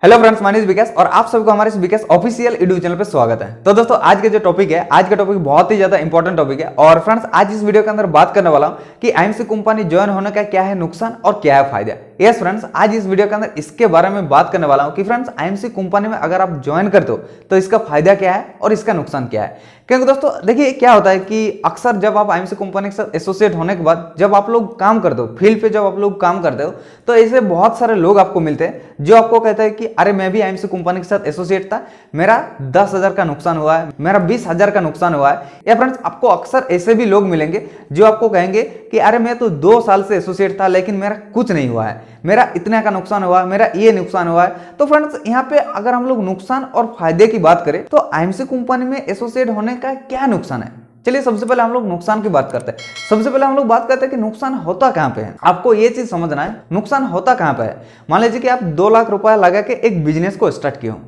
Hello friends, my name is Vikas और आप सभी को हमारे इस विकास ऑफिशियल यूट्यूब चैनल पे स्वागत है। तो दोस्तों, आज के जो टॉपिक है, आज का टॉपिक बहुत ही ज्यादा इंपॉर्टेंट टॉपिक है। और फ्रेंड्स, आज इस वीडियो के अंदर बात करने वाला हूं कि आईएमसी कंपनी ज्वाइन होने का क्या है नुकसान और क्या है फायदा। यस फ्रेंड्स, आज इस वीडियो के अंदर इसके बारे में बात करने वाला हूं कि फ्रेंड्स, आईएमसी कंपनी में अगर आप ज्वाइन करते हो तो इसका फायदा क्या है और इसका नुकसान क्या है। क्योंकि दोस्तों देखिए, क्या होता है कि अक्सर जब आप आईएमसी कंपनी के साथ एसोसिएट होने के बाद जब आप लोग काम करते हो, फील्ड पे जब आप लोग काम करते हो, तो ऐसे बहुत सारे लोग आपको मिलते हैं जो आपको कहते हैं कि अरे मैं भी आईएमसी कंपनी के साथ एसोसिएट था, मेरा 10,000 का नुकसान हुआ है, मेरा 20,000 का नुकसान हुआ है। या फ्रेंड्स, आपको अक्सर ऐसे भी लोग मिलेंगे जो आपको कहेंगे कि अरे मैं तो 2 साल से एसोसिएट था लेकिन मेरा कुछ नहीं हुआ है, मेरा इतना का नुकसान हुआ, मेरा ये नुकसान हुआ है। तो फ्रेंड्स, यहाँ पे अगर हम लोग नुकसान और फायदे की बात करें तो आईएमसी कंपनी में एसोसिएट होने का क्या नुकसान है। चलिए सबसे पहले हम लोग नुकसान की बात करते हैं। सबसे पहले हम लोग बात करते हैं कि नुकसान होता कहां पे है। आपको ये चीज समझना है, नुकसान होता कहां पे है। मान लीजिए कि आप 2 लाख रुपया लगा के एक बिजनेस को स्टार्ट किए हो,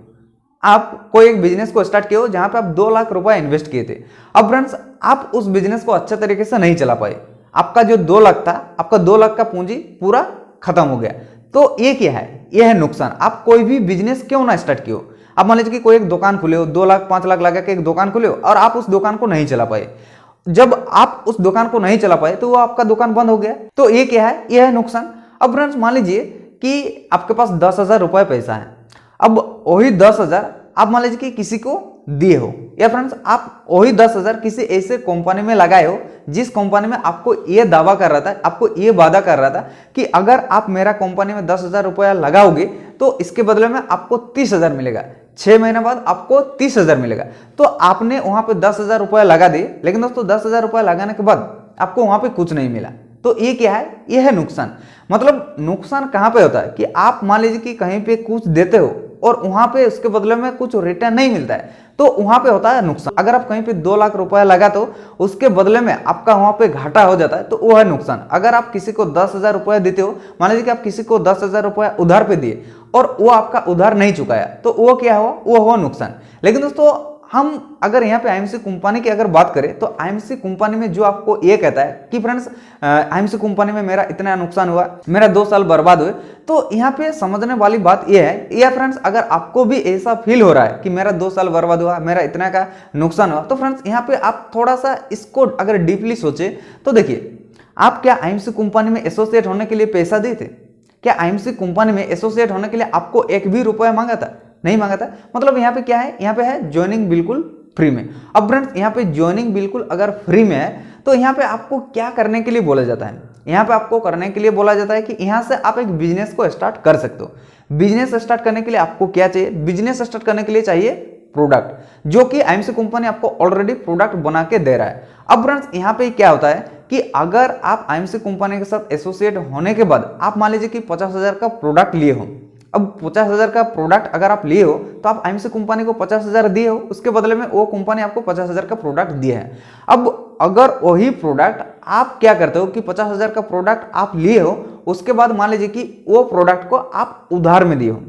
आप कोई एक बिजनेस को स्टार्ट किए हो जहां पे आप 2 लाख रुपया इन्वेस्ट किए थे। अब फ्रेंड्स, आप उस बिजनेस को अच्छे तरीके से नहीं चला पाए, आपका जो 2 लाख था, आपका 2 लाख का पूंजी पूरा खत्म हो गया। तो ये क्या है? यह है नुकसान। आप कोई भी बिजनेस क्यों ना स्टार्ट किए हो, आप मान लीजिए कि कोई एक दुकान खुले हो, 2 लाख 5 लाख लगा के एक दुकान खुले हो और आप उस दुकान को नहीं चला पाए। जब आप उस दुकान को नहीं चला पाए तो वो आपका दुकान बंद हो गया। तो ये क्या है? यह है नुकसान। अब फ्रेंड्स, मान लीजिए कि आपके पास 10,000 रुपये पैसा है। अब वही 10,000 आप मान लीजिए कि किसी को दिए हो, या फ्रेंड्स आप वही 10,000 किसी ऐसे कंपनी में लगाए हो जिस कंपनी में आपको ये दावा कर रहा था, आपको ये वादा कर रहा था कि अगर आप मेरा कंपनी में 10,000 रुपया लगाओगे तो इसके बदले में आपको 30,000 मिलेगा, 6 महीने बाद आपको 30,000 मिलेगा। तो आपने वहां पे 10,000 रुपया लगा दिए, लेकिन दोस्तों 10,000 रुपया लगाने के बाद आपको वहां पे कुछ नहीं मिला। तो ये क्या है? ये है नुकसान। मतलब नुकसान कहां पे होता है कि आप मान लीजिए कि कहीं पे कुछ देते हो और वहां पे उसके बदले में कुछ रिटर्न नहीं मिलता है, तो वहां पे होता है नुकसान। अगर आप कहीं पे 2 लाख रुपया लगा तो उसके बदले में आपका वहां पे घाटा हो जाता है, तो वो है नुकसान। अगर आप किसी को 10,000 रुपया देते हो, मान लीजिए कि आप किसी को 10,000 रुपया उधार पे दिए और वो आपका उधार नहीं चुकाया, तो वो क्या हुआ? वो हुआ नुकसान। लेकिन दोस्तों, हम अगर यहाँ पे आईएमसी कंपनी की अगर बात करें तो आईएमसी कंपनी में जो आपको ये कहता है कि फ्रेंड्स, आईएमसी कंपनी में मेरा इतना नुकसान हुआ, मेरा 2 साल बर्बाद हुए, तो यहाँ पे समझने वाली बात ये है, या फ्रेंड्स अगर आपको भी ऐसा फील हो रहा है कि मेरा 2 साल बर्बाद हुआ, मेरा इतना का नुकसान हुआ, तो फ्रेंड्स यहाँ पे आप थोड़ा सा इसको अगर डीपली सोचे तो देखिए, आप क्या आईएमसी कंपनी में एसोसिएट होने के लिए पैसा दिए थे? क्या आईएमसी कंपनी में एसोसिएट होने के लिए आपको 1 भी रुपया मांगा था? नहीं मांगा था। मतलब यहाँ पे क्या है? यहाँ पे है ज्वाइनिंग बिल्कुल फ्री में। अब फ्रेंड्स, यहाँ पे ज्वाइनिंग बिल्कुल अगर फ्री में है तो यहाँ पे आपको क्या करने के लिए बोला जाता है? यहाँ पे आपको करने के लिए बोला जाता है कि यहाँ से आप एक बिजनेस को स्टार्ट कर सकते हो। बिजनेस स्टार्ट करने के लिए आपको क्या चाहिए? बिजनेस स्टार्ट करने के लिए चाहिए प्रोडक्ट, जो कि आईएमसी कंपनी आपको ऑलरेडी प्रोडक्ट बना के दे रहा है। अब फ्रेंड्स, यहाँ पे क्या होता है कि अगर आप आईएमसी कंपनी के साथ एसोसिएट होने के बाद आप मान लीजिए कि 50,000 का प्रोडक्ट लिए हो। अब 50,000 का प्रोडक्ट अगर आप लिए हो तो आप आईएमसी कंपनी को 50,000 दिए हो, उसके बदले में वो कंपनी आपको 50,000 का प्रोडक्ट दिया है। अब अगर वही प्रोडक्ट आप क्या करते हो कि 50,000 का प्रोडक्ट आप लिए हो, उसके बाद मान लीजिए कि वो प्रोडक्ट को आप उधार में दिए हो।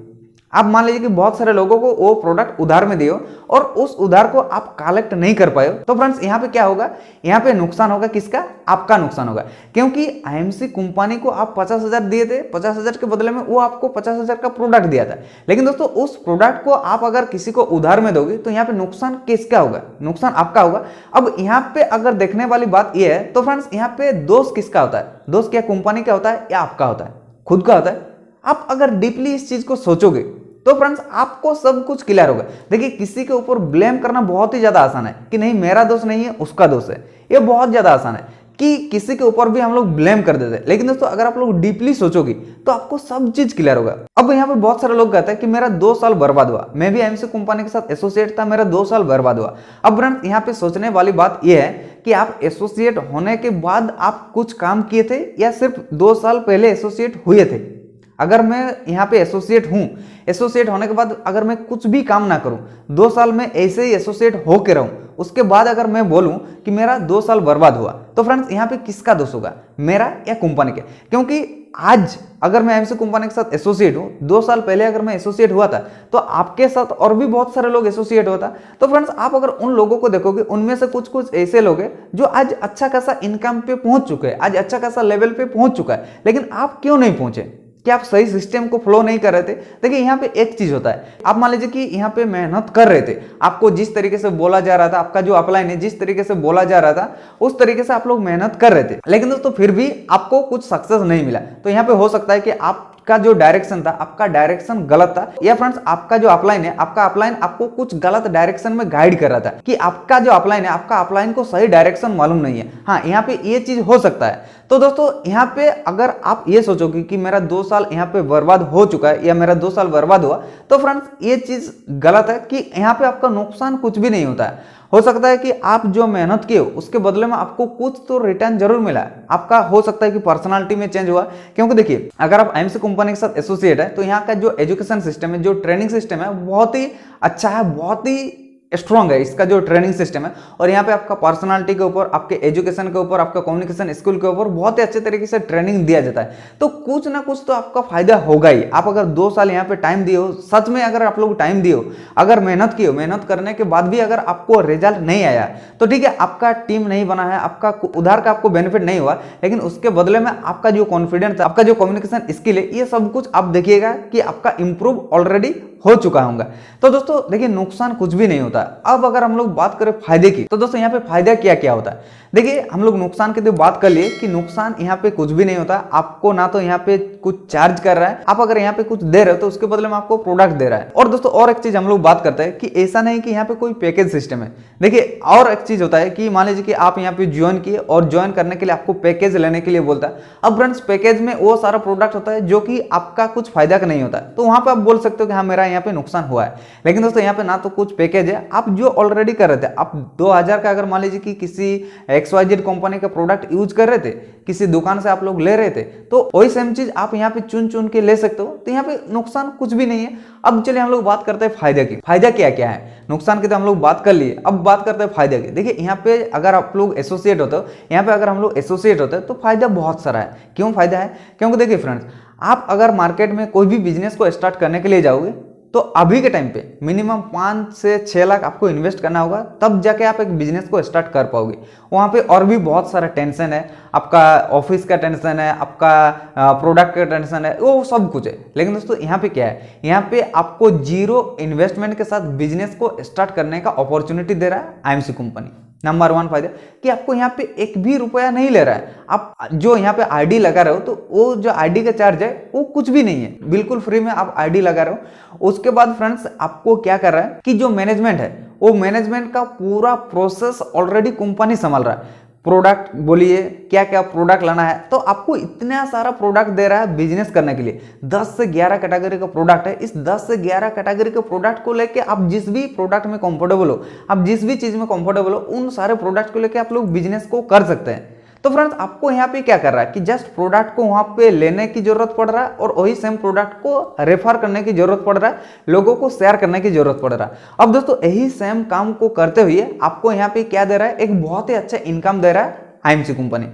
आप मान लीजिए कि बहुत सारे लोगों को वो प्रोडक्ट उधार में दियो और उस उधार को आप कलेक्ट नहीं कर पाए, तो फ्रेंड्स यहाँ पे क्या होगा? यहाँ पे नुकसान होगा। किसका? आपका नुकसान होगा। क्योंकि आईएमसी कंपनी को आप 50,000 दिए थे, 50,000 के बदले में वो आपको 50,000 का प्रोडक्ट दिया था। लेकिन दोस्तों, उस प्रोडक्ट को आप अगर किसी को उधार में दोगे तो यहाँ पे नुकसान किसका होगा? नुकसान आपका होगा। अब यहाँ पे अगर देखने वाली बात यह है, तो फ्रेंड्स यहाँ पे दोष किसका होता है? दोष क्या कंपनी का होता है या आपका होता है? खुद का होता है। आप अगर डीपली इस चीज को सोचोगे तो फ्रेंड्स आपको सब कुछ क्लियर होगा। देखिए, किसी के ऊपर ब्लेम करना बहुत ही ज्यादा आसान है कि नहीं मेरा दोष नहीं है, उसका दोष है। ये बहुत ज्यादा आसान है कि किसी के ऊपर भी हम लोग ब्लेम कर देते हैं। लेकिन दोस्तों, अगर आप लोग डीपली सोचोगे तो आपको सब चीज क्लियर होगा। अब यहाँ पे बहुत सारे लोग कहते हैं कि मेरा 2 साल बर्बाद हुआ, मैं भी आईएमसी कंपनी के साथ एसोसिएट था, मेरा 2 साल बर्बाद हुआ। अब फ्रेंड्स, यहाँ पे सोचने वाली बात यह है कि आप एसोसिएट होने के बाद आप कुछ काम किए थे या सिर्फ 2 साल पहले एसोसिएट हुए थे? अगर मैं यहाँ पे एसोसिएट हूं, एसोसिएट होने के बाद अगर मैं कुछ भी काम ना करूं, 2 साल में ऐसे ही एसोसिएट होके रहूं, उसके बाद अगर मैं बोलूं कि मेरा 2 साल बर्बाद हुआ, तो फ्रेंड्स यहाँ पे किसका दोष होगा? मेरा या कंपनी का? क्योंकि आज अगर मैं आईएमसी कंपनी के साथ एसोसिएट हूं, 2 साल पहले अगर मैं एसोसिएट हुआ था तो आपके साथ और भी बहुत सारे लोग एसोसिएट हुआ था। तो फ्रेंड्स, आप अगर उन लोगों को देखोगे, उनमें से कुछ कुछ ऐसे लोग हैं जो आज अच्छा खासा इनकम पे पहुंच चुके हैं, आज अच्छा खासा लेवल पे पहुंच चुका है, लेकिन आप क्यों नहीं पहुंचे? कि आप सही सिस्टम को फॉलो नहीं कर रहे थे। देखिए यहाँ पे एक चीज होता है, आप मान लीजिए कि यहाँ पे मेहनत कर रहे थे, आपको जिस तरीके से बोला जा रहा था, आपका जो अपलाइन है जिस तरीके से बोला जा रहा था उस तरीके से आप लोग मेहनत कर रहे थे, लेकिन दोस्तों फिर भी आपको कुछ सक्सेस नहीं मिला। तो यहाँ पे हो सकता है कि आपका जो डायरेक्शन था, आपका डायरेक्शन गलत था, या फ्रेंड्स आपका जो अपलाइन है, आपका अपलाइन आपको कुछ गलत डायरेक्शन में गाइड कर रहा था कि आपका जो अपलाइन है, आपका अपलाइन को सही डायरेक्शन मालूम नहीं है। हाँ, यहाँ पे ये चीज हो सकता है। तो दोस्तों यहाँ पे अगर आप ये सोचोगे कि मेरा 2 साल यहाँ पे बर्बाद हो चुका है या मेरा 2 साल बर्बाद हुआ, तो फ्रेंड्स ये चीज गलत है कि यहाँ पे आपका नुकसान कुछ भी नहीं होता है। हो सकता है कि आप जो मेहनत किए हो उसके बदले में आपको कुछ तो रिटर्न जरूर मिला है। आपका हो सकता है कि पर्सनालिटी में चेंज हुआ, क्योंकि देखिए अगर आप आईएमसी कंपनी के साथ एसोसिएट है तो यहाँ का जो एजुकेशन सिस्टम है, जो ट्रेनिंग सिस्टम है, बहुत ही अच्छा है, बहुत ही स्ट्रॉन्ग है इसका जो ट्रेनिंग सिस्टम है। और यहाँ पे आपका पर्सनालिटी के ऊपर, आपके एजुकेशन के ऊपर, आपका कम्युनिकेशन स्किल के ऊपर बहुत ही अच्छे तरीके से ट्रेनिंग दिया जाता है। तो कुछ ना कुछ तो आपका फायदा होगा ही। आप अगर 2 साल यहाँ पे टाइम दिए हो, सच में अगर आप लोग टाइम दिए हो, अगर मेहनत की हो, मेहनत करने के बाद भी अगर आपको रिजल्ट नहीं आया तो ठीक है, आपका टीम नहीं बना है, आपका उधार का आपको बेनिफिट नहीं हुआ, लेकिन उसके बदले में आपका जो कॉन्फिडेंस, आपका जो कम्युनिकेशन स्किल है, ये सब कुछ आप देखिएगा कि आपका इंप्रूव ऑलरेडी हो चुका होगा। तो दोस्तों देखिए नुकसान कुछ भी नहीं होता। अब अगर हम लोग बात करें फायदे की, तो दोस्तों यहाँ पे फायदा क्या क्या होता है। देखिए हम लोग नुकसान की तो बात कर लिए कि नुकसान यहाँ पे कुछ भी नहीं होता। आपको ना तो यहाँ पे कुछ चार्ज कर रहा है, आप अगर यहाँ पे कुछ दे रहे हो तो उसके बदले में आपको प्रोडक्ट दे रहा है। और दोस्तों और एक चीज हम लोग बात करते हैं कि ऐसा नहीं कि यहाँ पे कोई पैकेज सिस्टम है। देखिए और एक चीज होता है कि मान लीजिए कि आप यहाँ पे ज्वाइन किए और ज्वाइन करने के लिए आपको पैकेज लेने के लिए बोलता है। अब फ्रेंड्स पैकेज में वो सारा प्रोडक्ट होता है जो कि आपका कुछ फायदा का नहीं होता है, तो वहां पे आप बोल सकते हो कि हाँ मेरा यहाँ पे नुकसान हुआ है। लेकिन दोस्तों यहाँ पे ना तो कुछ पैकेज है, आप जो ऑलरेडी कर रहे थे, आप 2000 का अगर मान लीजिए कि किसी XYZ कंपनी का प्रोडक्ट यूज कर रहे थे, किसी दुकान से आप लोग ले रहे थे, तो वही सेम चीज आप यहाँ पे चुन चुन के ले सकते हो। तो यहाँ पे नुकसान कुछ भी नहीं है। अब चलिए हम लोग बात करते हैं फायदा की। फायदा क्या क्या है, नुकसान की तो हम लोग बात कर लिए, अब बात करते हैं फायदा की। देखिए यहाँ पे अगर आप लोग एसोसिएट होते हो, यहाँ पे अगर हम लोग एसोसिएट होते हैं तो फायदा बहुत सारा है। क्यों फायदा है, क्योंकि देखिए फ्रेंड्स आप अगर मार्केट में कोई भी बिजनेस को स्टार्ट करने के लिए जाओगे तो अभी के टाइम पे मिनिमम 5 से 6 लाख आपको इन्वेस्ट करना होगा, तब जाके आप एक बिजनेस को स्टार्ट कर पाओगे। वहाँ पे और भी बहुत सारा टेंशन है, आपका ऑफिस का टेंशन है, आपका प्रोडक्ट का टेंशन है, वो सब कुछ है। लेकिन दोस्तों यहाँ पे क्या है, यहाँ पे आपको 0 इन्वेस्टमेंट के साथ बिजनेस को स्टार्ट करने का अपॉर्चुनिटी दे रहा है आईएमसी कंपनी। नंबर 1 फायदा कि आपको यहाँ पे एक भी रुपया नहीं ले रहा है। आप जो यहाँ पे आईडी लगा रहे हो तो वो जो आईडी का चार्ज है वो कुछ भी नहीं है, बिल्कुल फ्री में आप आईडी लगा रहे हो। उसके बाद फ्रेंड्स आपको क्या कर रहा है कि जो मैनेजमेंट है वो मैनेजमेंट का पूरा प्रोसेस ऑलरेडी कंपनी संभाल रहा है। प्रोडक्ट बोलिए क्या क्या प्रोडक्ट लाना है, तो आपको इतना सारा प्रोडक्ट दे रहा है बिजनेस करने के लिए। 10 से 11 कैटेगरी का प्रोडक्ट है। इस 10 से 11 कैटेगरी के प्रोडक्ट को लेके आप जिस भी प्रोडक्ट में कंफर्टेबल हो, आप जिस भी चीज में कंफर्टेबल हो, उन सारे प्रोडक्ट को लेके आप लोग बिजनेस को कर सकते हैं। तो फ्रेंड्स आपको यहाँ पे क्या कर रहा है कि जस्ट प्रोडक्ट को वहां पे लेने की जरूरत पड़ रहा है और वही सेम प्रोडक्ट को रेफर करने की जरूरत पड़ रहा है, लोगों को शेयर करने की जरूरत पड़ रहा है। अब दोस्तों यही सेम काम को करते हुए आपको यहाँ पे क्या दे रहा है, एक बहुत ही अच्छा इनकम दे रहा है आईएमसी कंपनी,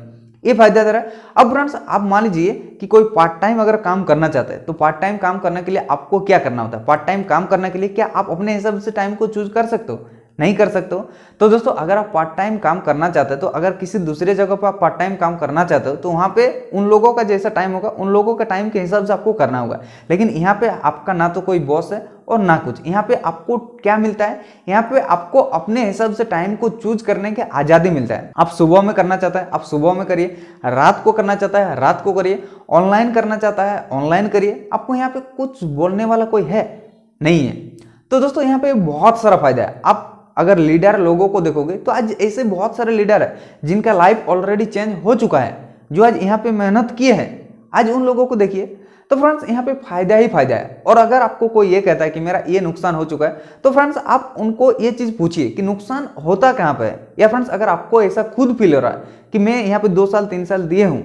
ये फायदा दे रहा है। अब फ्रेंड्स आप मान लीजिए कि कोई पार्ट टाइम अगर काम करना चाहते हैं, तो पार्ट टाइम काम करने के लिए आपको क्या करना होता है। पार्ट टाइम काम करने के लिए क्या आप अपने हिसाब से टाइम को चूज कर सकते हो, नहीं कर सकते हो। तो दोस्तों अगर आप पार्ट टाइम काम करना चाहते हो, तो अगर किसी दूसरे जगह पर आप पार्ट टाइम काम करना चाहते हो तो वहां पे उन लोगों का जैसा टाइम होगा, उन लोगों का टाइम के हिसाब से आपको करना होगा। लेकिन यहाँ पे आपका ना तो कोई बॉस है और ना कुछ। यहाँ पे आपको क्या मिलता है, यहाँ पे आपको अपने हिसाब से टाइम को चूज करने की आजादी मिलता है। आप सुबह में करना चाहता है आप सुबह में करिए, रात को करना चाहता है रात को करिए, ऑनलाइन करना चाहता है ऑनलाइन करिए। आपको यहाँ पे कुछ बोलने वाला कोई है नहीं है। तो दोस्तों यहाँ पे बहुत सारा फायदा है। आप अगर लीडर लोगों को देखोगे तो आज ऐसे बहुत सारे लीडर है जिनका लाइफ ऑलरेडी चेंज हो चुका है, जो आज यहाँ पे मेहनत किए हैं। आज उन लोगों को देखिए। तो फ्रेंड्स यहाँ पे फायदा ही फायदा है। और अगर आपको कोई ये कहता है कि मेरा ये नुकसान हो चुका है, तो फ्रेंड्स आप उनको ये चीज पूछिए कि नुकसान होता कहाँ पे है। या फ्रेंड्स अगर आपको ऐसा खुद फील हो रहा है कि मैं यहाँ पे 2 साल 3 साल दिए हूँ,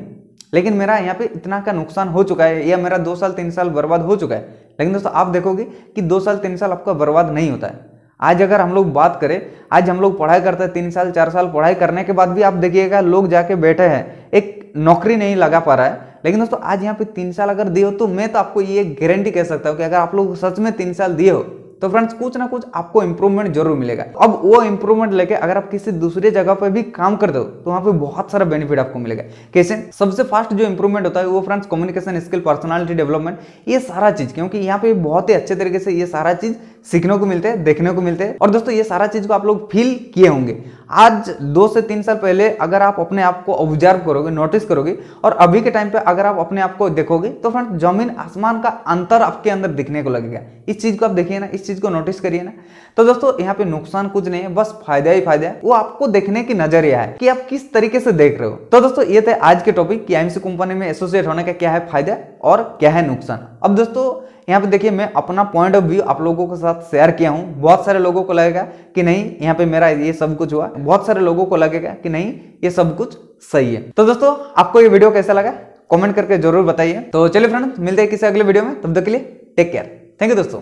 लेकिन मेरा यहाँ पे इतना का नुकसान हो चुका है, या मेरा 2 साल 3 साल बर्बाद हो चुका है, लेकिन दोस्तों आप देखोगे कि 2 साल 3 साल आपका बर्बाद नहीं होता है। आज अगर हम लोग बात करें, आज हम लोग पढ़ाई करते हैं, 3 साल 4 साल पढ़ाई करने के बाद भी आप देखिएगा लोग जाके बैठे हैं, एक नौकरी नहीं लगा पा रहा है। लेकिन दोस्तों आज यहाँ पे 3 साल अगर दिए हो, तो मैं तो आपको ये गारंटी कह सकता हूँ कि अगर आप लोग सच में 3 साल दिए हो तो फ्रेंड्स कुछ ना कुछ आपको इंप्रूवमेंट जरूर मिलेगा। अब वो इंप्रूवमेंट लेके अगर आप किसी दूसरी जगह पर भी काम करते हो तो वहां पे बहुत सारा बेनिफिट आपको मिलेगा। कैसे? सबसे फास्ट जो इंप्रूवमेंट होता है वो friends communication skill, personality development, ये सारा चीज, क्योंकि यहाँ पे बहुत ही अच्छे तरीके से ये सारा चीज सीखने को मिलते हैं, देखने को मिलते हैं। और दोस्तों ये सारा चीज को आप लोग फील किए होंगे। आज 2 से 3 साल पहले अगर आप अपने आप को ऑब्जर्व करोगे, नोटिस करोगे, और अभी के टाइम पे अगर आप अपने आप को देखोगे तो फ्रेंड्स जमीन आसमान का अंतर आपके अंदर दिखने को लगेगा। इस चीज को आप देखिए ना, इस चीज को नोटिस करिए ना। तो दोस्तों यहाँ पे नुकसान कुछ नहीं है, बस फायदा ही फायदा है। वो आपको देखने की नजरिया है कि आप किस तरीके से देख रहे हो। तो दोस्तों ये थे आज के टॉपिक कि आईएमसी कंपनी में एसोसिएट होने का क्या है फायदा और क्या है नुकसान। अब दोस्तों यहाँ पे देखिए, मैं अपना पॉइंट ऑफ व्यू आप लोगों के साथ शेयर किया हूँ। बहुत सारे लोगों को लगेगा कि नहीं यहाँ पे मेरा ये सब कुछ हुआ, बहुत सारे लोगों को लगेगा कि नहीं ये सब कुछ सही है। तो दोस्तों आपको ये वीडियो कैसा लगा कमेंट करके जरूर बताइए। तो चलिए फ्रेंड्स मिलते हैं किसी अगले वीडियो में, तब तक के लिए टेक केयर। थैंक यू दोस्तों।